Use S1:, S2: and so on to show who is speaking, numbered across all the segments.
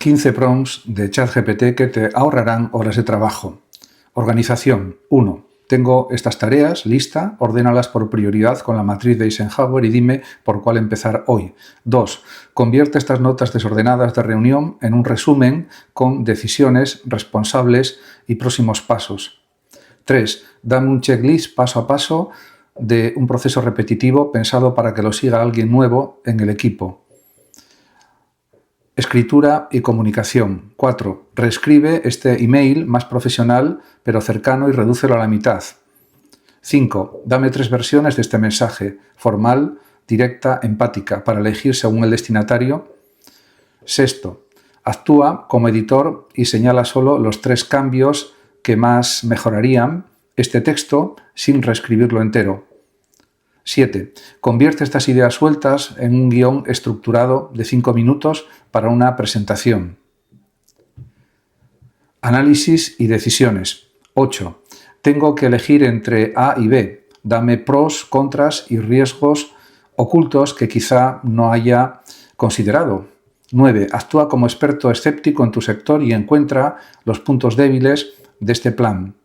S1: 15 prompts de ChatGPT que te ahorrarán horas de trabajo. Organización. 1. Tengo estas tareas, lista, ordénalas por prioridad con la matriz de Eisenhower y dime por cuál empezar hoy. 2. Convierte estas notas desordenadas de reunión en un resumen con decisiones, responsables y próximos pasos. 3. Dame un checklist paso a paso de un proceso repetitivo pensado para que lo siga alguien nuevo en el equipo. Escritura y comunicación. 4. Reescribe este email más profesional, pero cercano y redúcelo a la mitad. 5. Dame 3 versiones de este mensaje: formal, directa, empática, para elegir según el destinatario. 6. Actúa como editor y señala solo los 3 cambios que más mejorarían este texto sin reescribirlo entero. 7. Convierte estas ideas sueltas en un guión estructurado de 5 minutos para una presentación. Análisis y decisiones. 8. Tengo que elegir entre A y B. Dame pros, contras y riesgos ocultos que quizá no haya considerado. 9. Actúa como experto escéptico en tu sector y encuentra los puntos débiles de este plan.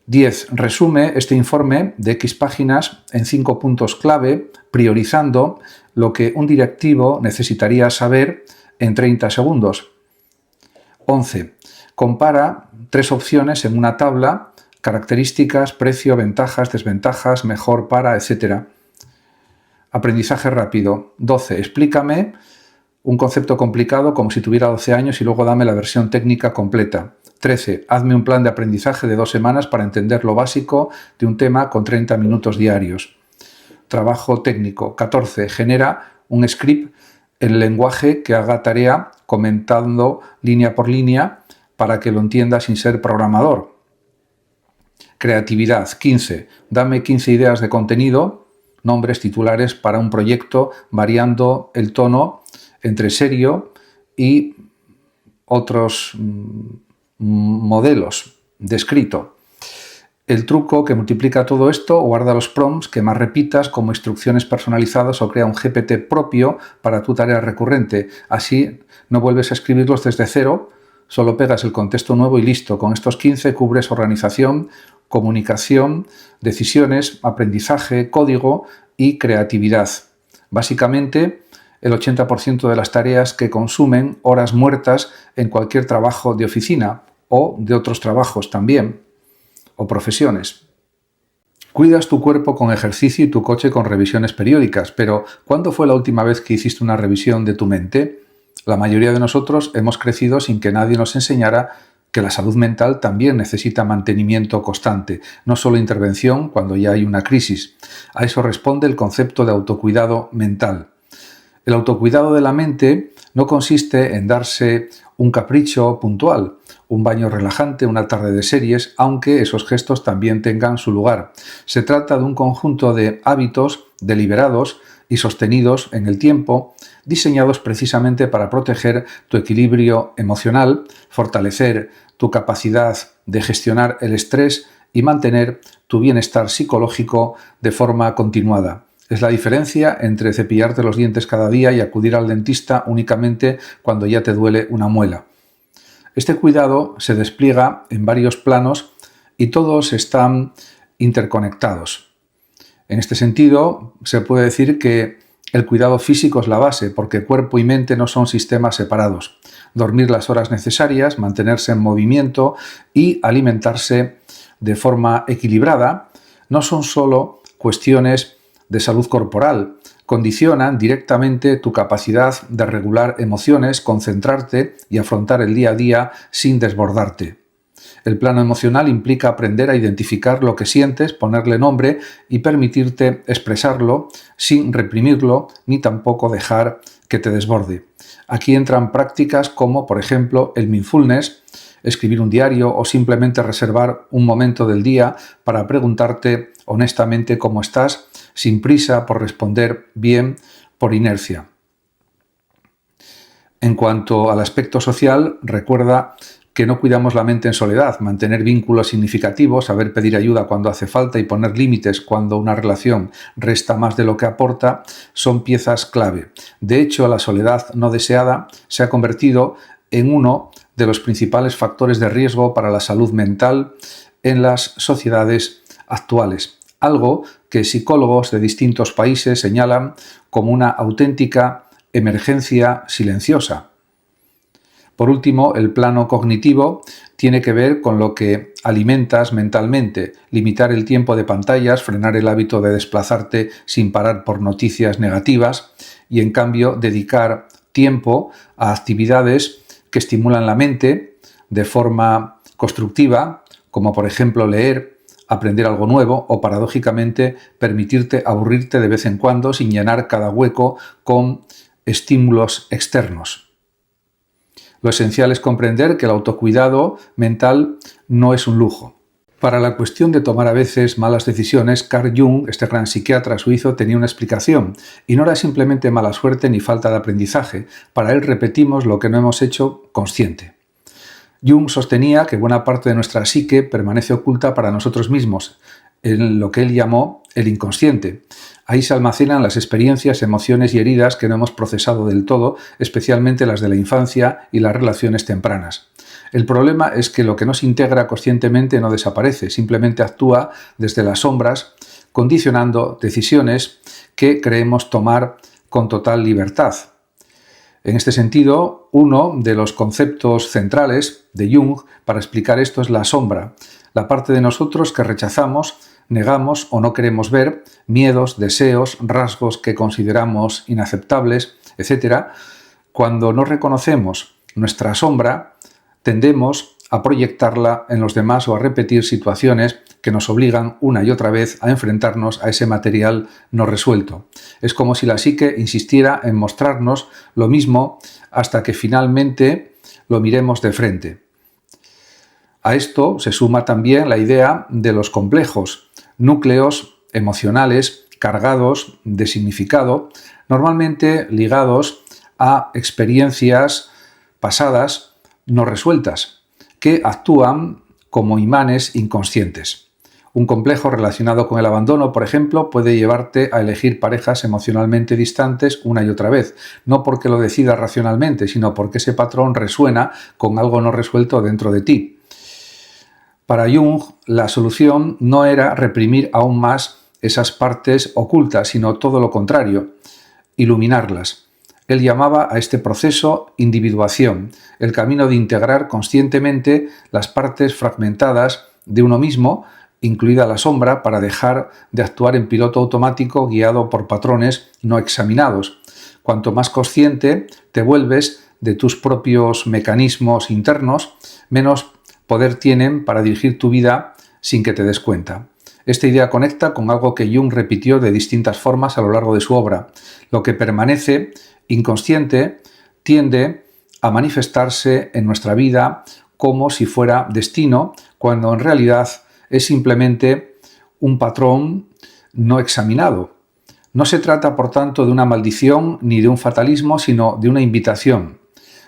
S1: 10. Resume este informe de X páginas en 5 puntos clave, priorizando lo que un directivo necesitaría saber en 30 segundos. 11. Compara 3 opciones en una tabla: características, precio, ventajas, desventajas, mejor para, etc. Aprendizaje rápido. 12. Explícame un concepto complicado como si tuviera 12 años y luego dame la versión técnica completa. 13. Hazme un plan de aprendizaje de 2 semanas para entender lo básico de un tema con 30 minutos diarios. Trabajo técnico. 14. Genera un script en lenguaje que haga tarea comentando línea por línea para que lo entienda sin ser programador. Creatividad. 15. Dame 15 ideas de contenido, nombres, titulares para un proyecto, variando el tono entre serio y otros modelos de escrito. El truco que multiplica todo esto: guarda los prompts que más repitas como instrucciones personalizadas o crea un GPT propio para tu tarea recurrente. Así no vuelves a escribirlos desde cero, solo pegas el contexto nuevo y listo. Con estos 15 cubres organización, comunicación, decisiones, aprendizaje, código y creatividad. Básicamente, el 80% de las tareas que consumen horas muertas en cualquier trabajo de oficina o de otros trabajos también, o profesiones. Cuidas tu cuerpo con ejercicio y tu coche con revisiones periódicas, pero ¿cuándo fue la última vez que hiciste una revisión de tu mente? La mayoría de nosotros hemos crecido sin que nadie nos enseñara que la salud mental también necesita mantenimiento constante, no solo intervención cuando ya hay una crisis. A eso responde el concepto de autocuidado mental. El autocuidado de la mente no consiste en darse un capricho puntual, un baño relajante, una tarde de series, aunque esos gestos también tengan su lugar. Se trata de un conjunto de hábitos deliberados y sostenidos en el tiempo, diseñados precisamente para proteger tu equilibrio emocional, fortalecer tu capacidad de gestionar el estrés y mantener tu bienestar psicológico de forma continuada. Es la diferencia entre cepillarte los dientes cada día y acudir al dentista únicamente cuando ya te duele una muela. Este cuidado se despliega en varios planos y todos están interconectados. En este sentido, se puede decir que el cuidado físico es la base, porque cuerpo y mente no son sistemas separados. Dormir las horas necesarias, mantenerse en movimiento y alimentarse de forma equilibrada no son solo cuestiones de salud corporal, condicionan directamente tu capacidad de regular emociones, concentrarte y afrontar el día a día sin desbordarte. El plano emocional implica aprender a identificar lo que sientes, ponerle nombre y permitirte expresarlo sin reprimirlo ni tampoco dejar que te desborde. Aquí entran prácticas como, por ejemplo, el mindfulness, escribir un diario o simplemente reservar un momento del día para preguntarte honestamente cómo estás, sin prisa por responder bien por inercia. En cuanto al aspecto social, recuerda que no cuidamos la mente en soledad, mantener vínculos significativos, saber pedir ayuda cuando hace falta y poner límites cuando una relación resta más de lo que aporta, son piezas clave. De hecho, la soledad no deseada se ha convertido en uno de los principales factores de riesgo para la salud mental en las sociedades actuales, algo que psicólogos de distintos países señalan como una auténtica emergencia silenciosa. Por último, el plano cognitivo tiene que ver con lo que alimentas mentalmente, limitar el tiempo de pantallas, frenar el hábito de desplazarte sin parar por noticias negativas y, en cambio, dedicar tiempo a actividades que estimulan la mente de forma constructiva, como por ejemplo leer, aprender algo nuevo o, paradójicamente, permitirte aburrirte de vez en cuando sin llenar cada hueco con estímulos externos. Lo esencial es comprender que el autocuidado mental no es un lujo. Para la cuestión de tomar a veces malas decisiones, Carl Jung, este gran psiquiatra suizo, tenía una explicación, y no era simplemente mala suerte ni falta de aprendizaje. Para él repetimos lo que no hemos hecho consciente. Jung sostenía que buena parte de nuestra psique permanece oculta para nosotros mismos, en lo que él llamó el inconsciente. Ahí se almacenan las experiencias, emociones y heridas que no hemos procesado del todo, especialmente las de la infancia y las relaciones tempranas. El problema es que lo que no se integra conscientemente no desaparece, simplemente actúa desde las sombras, condicionando decisiones que creemos tomar con total libertad. En este sentido, uno de los conceptos centrales de Jung para explicar esto es la sombra, la parte de nosotros que rechazamos, negamos o no queremos ver, miedos, deseos, rasgos que consideramos inaceptables, etc. Cuando no reconocemos nuestra sombra, tendemos a proyectarla en los demás o a repetir situaciones que nos obligan una y otra vez a enfrentarnos a ese material no resuelto. Es como si la psique insistiera en mostrarnos lo mismo hasta que finalmente lo miremos de frente. A esto se suma también la idea de los complejos, núcleos emocionales cargados de significado, normalmente ligados a experiencias pasadas no resueltas, que actúan como imanes inconscientes. Un complejo relacionado con el abandono, por ejemplo, puede llevarte a elegir parejas emocionalmente distantes una y otra vez, no porque lo decidas racionalmente, sino porque ese patrón resuena con algo no resuelto dentro de ti. Para Jung, la solución no era reprimir aún más esas partes ocultas, sino todo lo contrario, iluminarlas. Él llamaba a este proceso individuación, el camino de integrar conscientemente las partes fragmentadas de uno mismo, incluida la sombra, para dejar de actuar en piloto automático guiado por patrones no examinados. Cuanto más consciente te vuelves de tus propios mecanismos internos, menos poder tienen para dirigir tu vida sin que te des cuenta. Esta idea conecta con algo que Jung repitió de distintas formas a lo largo de su obra. Lo que permanece inconsciente tiende a manifestarse en nuestra vida como si fuera destino, cuando en realidad es simplemente un patrón no examinado. No se trata, por tanto, de una maldición ni de un fatalismo, sino de una invitación.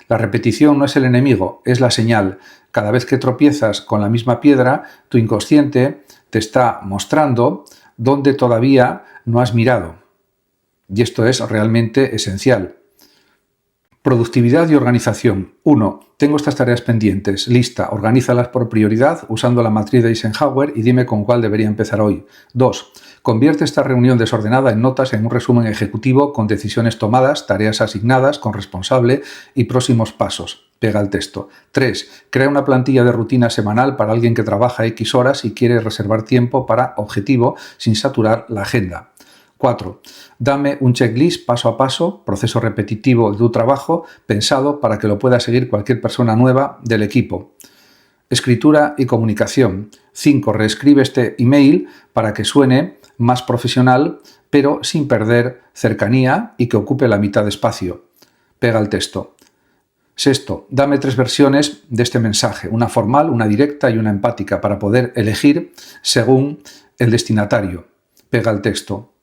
S1: La repetición no es el enemigo, es la señal. Cada vez que tropiezas con la misma piedra, tu inconsciente te está mostrando dónde todavía no has mirado. Y esto es realmente esencial. Productividad y organización. 1. Tengo estas tareas pendientes. Lista. Organízalas por prioridad usando la matriz de Eisenhower y dime con cuál debería empezar hoy. 2. Convierte esta reunión desordenada en notas en un resumen ejecutivo con decisiones tomadas, tareas asignadas, con responsable y próximos pasos. Pega el texto. 3. Crea una plantilla de rutina semanal para alguien que trabaja X horas y quiere reservar tiempo para objetivo sin saturar la agenda. 4. Dame un checklist paso a paso, proceso repetitivo de tu trabajo, pensado para que lo pueda seguir cualquier persona nueva del equipo. Escritura y comunicación. 5. Reescribe este email para que suene más profesional, pero sin perder cercanía y que ocupe la mitad de espacio. Pega el texto. 6. Dame 3 versiones de este mensaje, una formal, una directa y una empática, para poder elegir según el destinatario. Pega el texto.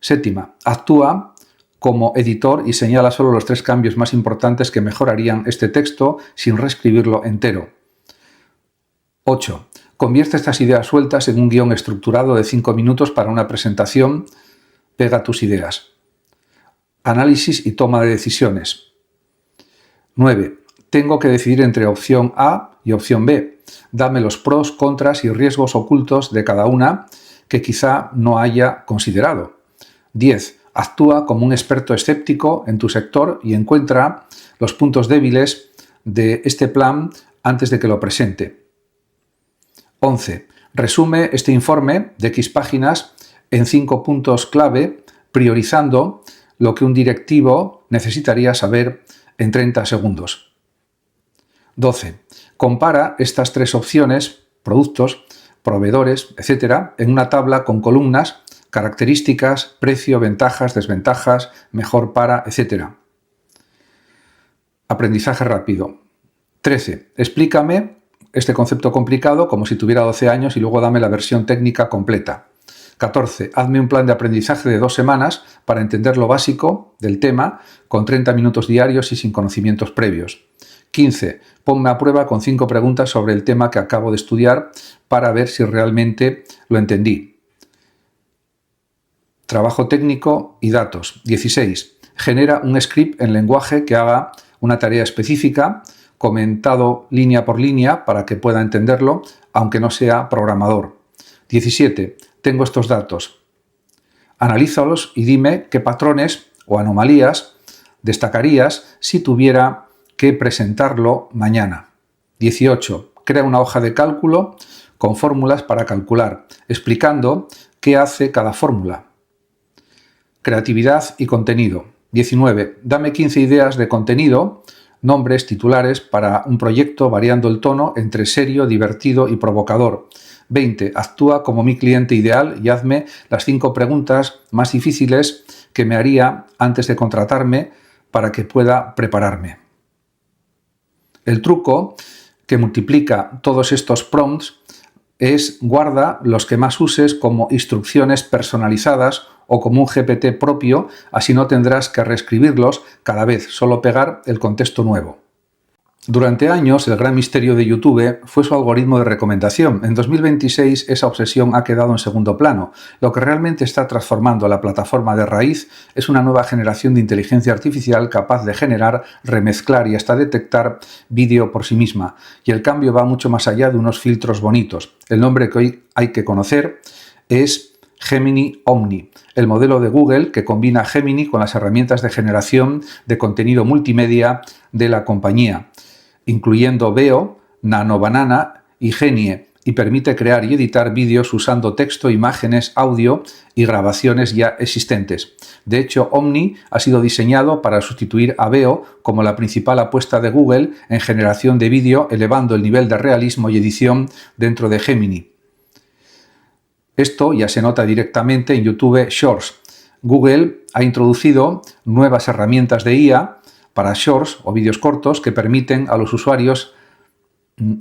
S1: 7. Actúa como editor y señala solo los 3 cambios más importantes que mejorarían este texto sin reescribirlo entero. 8. Convierte estas ideas sueltas en un guión estructurado de 5 minutos para una presentación. Pega tus ideas. Análisis y toma de decisiones. 9. Tengo que decidir entre opción A y opción B. Dame los pros, contras y riesgos ocultos de cada una que quizá no haya considerado. 10. Actúa como un experto escéptico en tu sector y encuentra los puntos débiles de este plan antes de que lo presente. 11. Resume este informe de X páginas en 5 puntos clave, priorizando lo que un directivo necesitaría saber en 30 segundos. 12. Compara estas 3 opciones, productos, proveedores, etc., en una tabla con columnas, características, precio, ventajas, desventajas, mejor para, etc. Aprendizaje rápido. 13. Explícame este concepto complicado como si tuviera 12 años y luego dame la versión técnica completa. 14. Hazme un plan de aprendizaje de 2 semanas para entender lo básico del tema con 30 minutos diarios y sin conocimientos previos. 15. Ponme a prueba con 5 preguntas sobre el tema que acabo de estudiar para ver si realmente lo entendí. Trabajo técnico y datos. 16. Genera un script en lenguaje que haga una tarea específica, comentado línea por línea para que pueda entenderlo, aunque no sea programador. 17. Tengo estos datos. Analízalos y dime qué patrones o anomalías destacarías si tuviera que presentarlo mañana. 18. Crea una hoja de cálculo con fórmulas para calcular, explicando qué hace cada fórmula. Creatividad y contenido. 19. Dame 15 ideas de contenido, nombres, titulares para un proyecto variando el tono entre serio, divertido y provocador. 20. Actúa como mi cliente ideal y hazme las 5 preguntas más difíciles que me haría antes de contratarme para que pueda prepararme. El truco que multiplica todos estos prompts es guarda los que más uses como instrucciones personalizadas o como un GPT propio, así no tendrás que reescribirlos cada vez, solo pegar el contexto nuevo. Durante años, el gran misterio de YouTube fue su algoritmo de recomendación. En 2026, esa obsesión ha quedado en segundo plano. Lo que realmente está transformando la plataforma de raíz es una nueva generación de inteligencia artificial capaz de generar, remezclar y hasta detectar vídeo por sí misma. Y el cambio va mucho más allá de unos filtros bonitos. El nombre que hoy hay que conocer es Gemini Omni, el modelo de Google que combina Gemini con las herramientas de generación de contenido multimedia de la compañía, incluyendo Veo, Nano Banana y Genie, y permite crear y editar vídeos usando texto, imágenes, audio y grabaciones ya existentes. De hecho, Omni ha sido diseñado para sustituir a Veo como la principal apuesta de Google en generación de vídeo, elevando el nivel de realismo y edición dentro de Gemini. Esto ya se nota directamente en YouTube Shorts. Google ha introducido nuevas herramientas de IA para shorts o vídeos cortos que permiten a los usuarios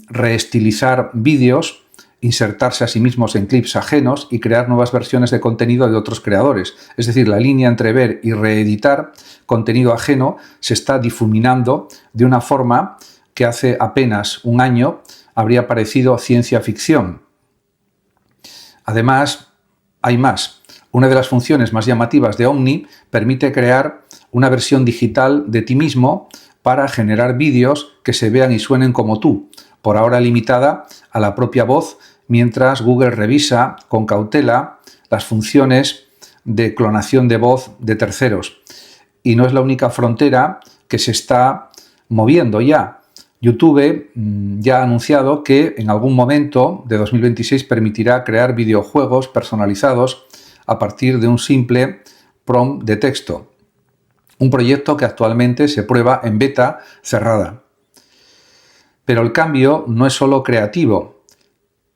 S1: reestilizar vídeos, insertarse a sí mismos en clips ajenos y crear nuevas versiones de contenido de otros creadores. Es decir, la línea entre ver y reeditar contenido ajeno se está difuminando de una forma que hace apenas un año habría parecido ciencia ficción. Además, hay más. Una de las funciones más llamativas de Omni permite crear una versión digital de ti mismo para generar vídeos que se vean y suenen como tú, por ahora limitada a la propia voz, mientras Google revisa con cautela las funciones de clonación de voz de terceros. Y no es la única frontera que se está moviendo ya. YouTube ya ha anunciado que en algún momento de 2026 permitirá crear videojuegos personalizados a partir de un simple prompt de texto. Un proyecto que actualmente se prueba en beta cerrada. Pero el cambio no es solo creativo,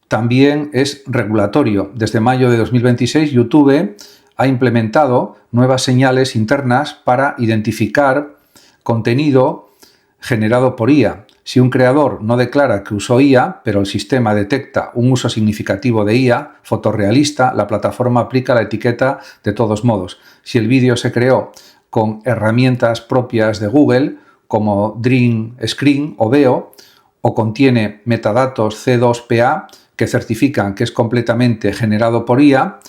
S1: también es regulatorio. Desde mayo de 2026, YouTube ha implementado nuevas señales internas para identificar contenido generado por IA. Si un creador no declara que usó IA, pero el sistema detecta un uso significativo de IA, fotorrealista, la plataforma aplica la etiqueta de todos modos. Si el vídeo se creó con herramientas propias de Google, como Dream Screen o Veo, o contiene metadatos C2PA que certifican que es completamente generado por IA,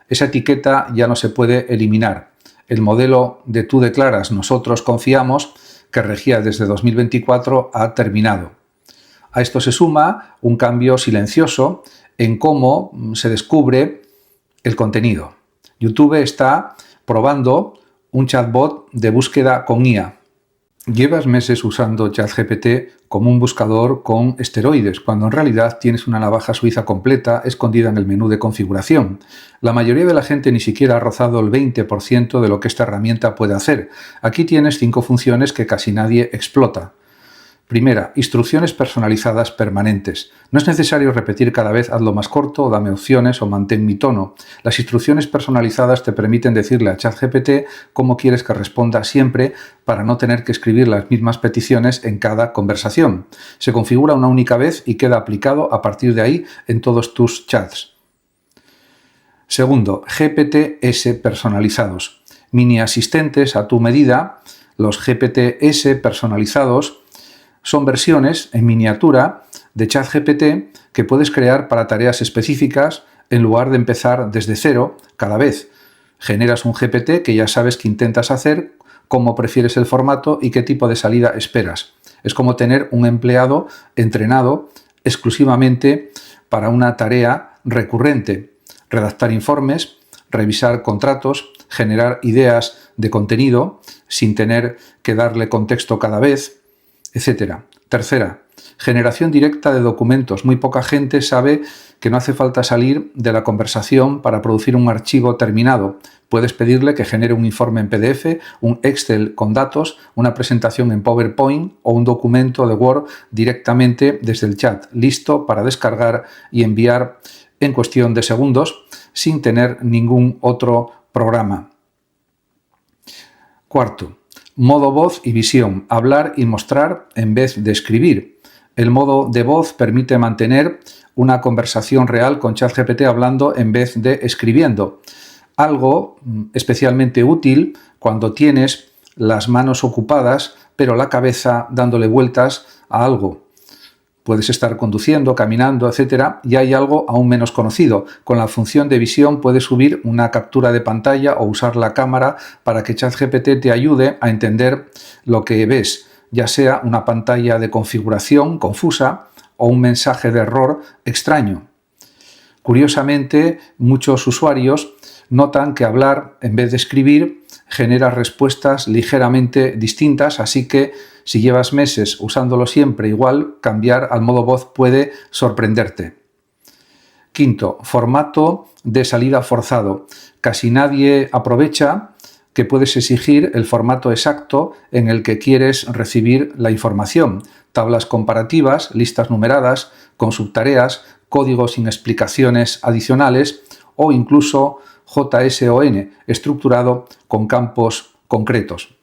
S1: esa etiqueta ya no se puede eliminar. El modelo de tú declaras, nosotros confiamos, que regía desde 2024, ha terminado. A esto se suma un cambio silencioso en cómo se descubre el contenido. YouTube está probando un chatbot de búsqueda con IA. Llevas meses usando ChatGPT como un buscador con esteroides, cuando en realidad tienes una navaja suiza completa escondida en el menú de configuración. La mayoría de la gente ni siquiera ha rozado el 20% de lo que esta herramienta puede hacer. Aquí tienes 5 funciones que casi nadie explota. Primera, instrucciones personalizadas permanentes. No es necesario repetir cada vez hazlo más corto, o dame opciones o mantén mi tono. Las instrucciones personalizadas te permiten decirle a ChatGPT cómo quieres que responda siempre para no tener que escribir las mismas peticiones en cada conversación. Se configura una única vez y queda aplicado a partir de ahí en todos tus chats. Segundo, GPTs personalizados. Mini asistentes a tu medida. Los GPTs personalizados son versiones en miniatura de ChatGPT que puedes crear para tareas específicas en lugar de empezar desde cero cada vez. Generas un GPT que ya sabes qué intentas hacer, cómo prefieres el formato y qué tipo de salida esperas. Es como tener un empleado entrenado exclusivamente para una tarea recurrente: redactar informes, revisar contratos, generar ideas de contenido sin tener que darle contexto cada vez, etc. Tercera, generación directa de documentos. Muy poca gente sabe que no hace falta salir de la conversación para producir un archivo terminado. Puedes pedirle que genere un informe en PDF, un Excel con datos, una presentación en PowerPoint o un documento de Word directamente desde el chat, listo para descargar y enviar en cuestión de segundos sin tener ningún otro programa. Cuarto, modo voz y visión, hablar y mostrar en vez de escribir. El modo de voz permite mantener una conversación real con ChatGPT hablando en vez de escribiendo. Algo especialmente útil cuando tienes las manos ocupadas pero la cabeza dándole vueltas a algo. Puedes estar conduciendo, caminando, etc. Y hay algo aún menos conocido. Con la función de visión puedes subir una captura de pantalla o usar la cámara para que ChatGPT te ayude a entender lo que ves, ya sea una pantalla de configuración confusa o un mensaje de error extraño. Curiosamente, muchos usuarios notan que hablar en vez de escribir genera respuestas ligeramente distintas, así que si llevas meses usándolo siempre igual, cambiar al modo voz puede sorprenderte. Quinto, formato de salida forzado. Casi nadie aprovecha que puedes exigir el formato exacto en el que quieres recibir la información. Tablas comparativas, listas numeradas, con subtareas, códigos sin explicaciones adicionales o incluso JSON estructurado con campos concretos.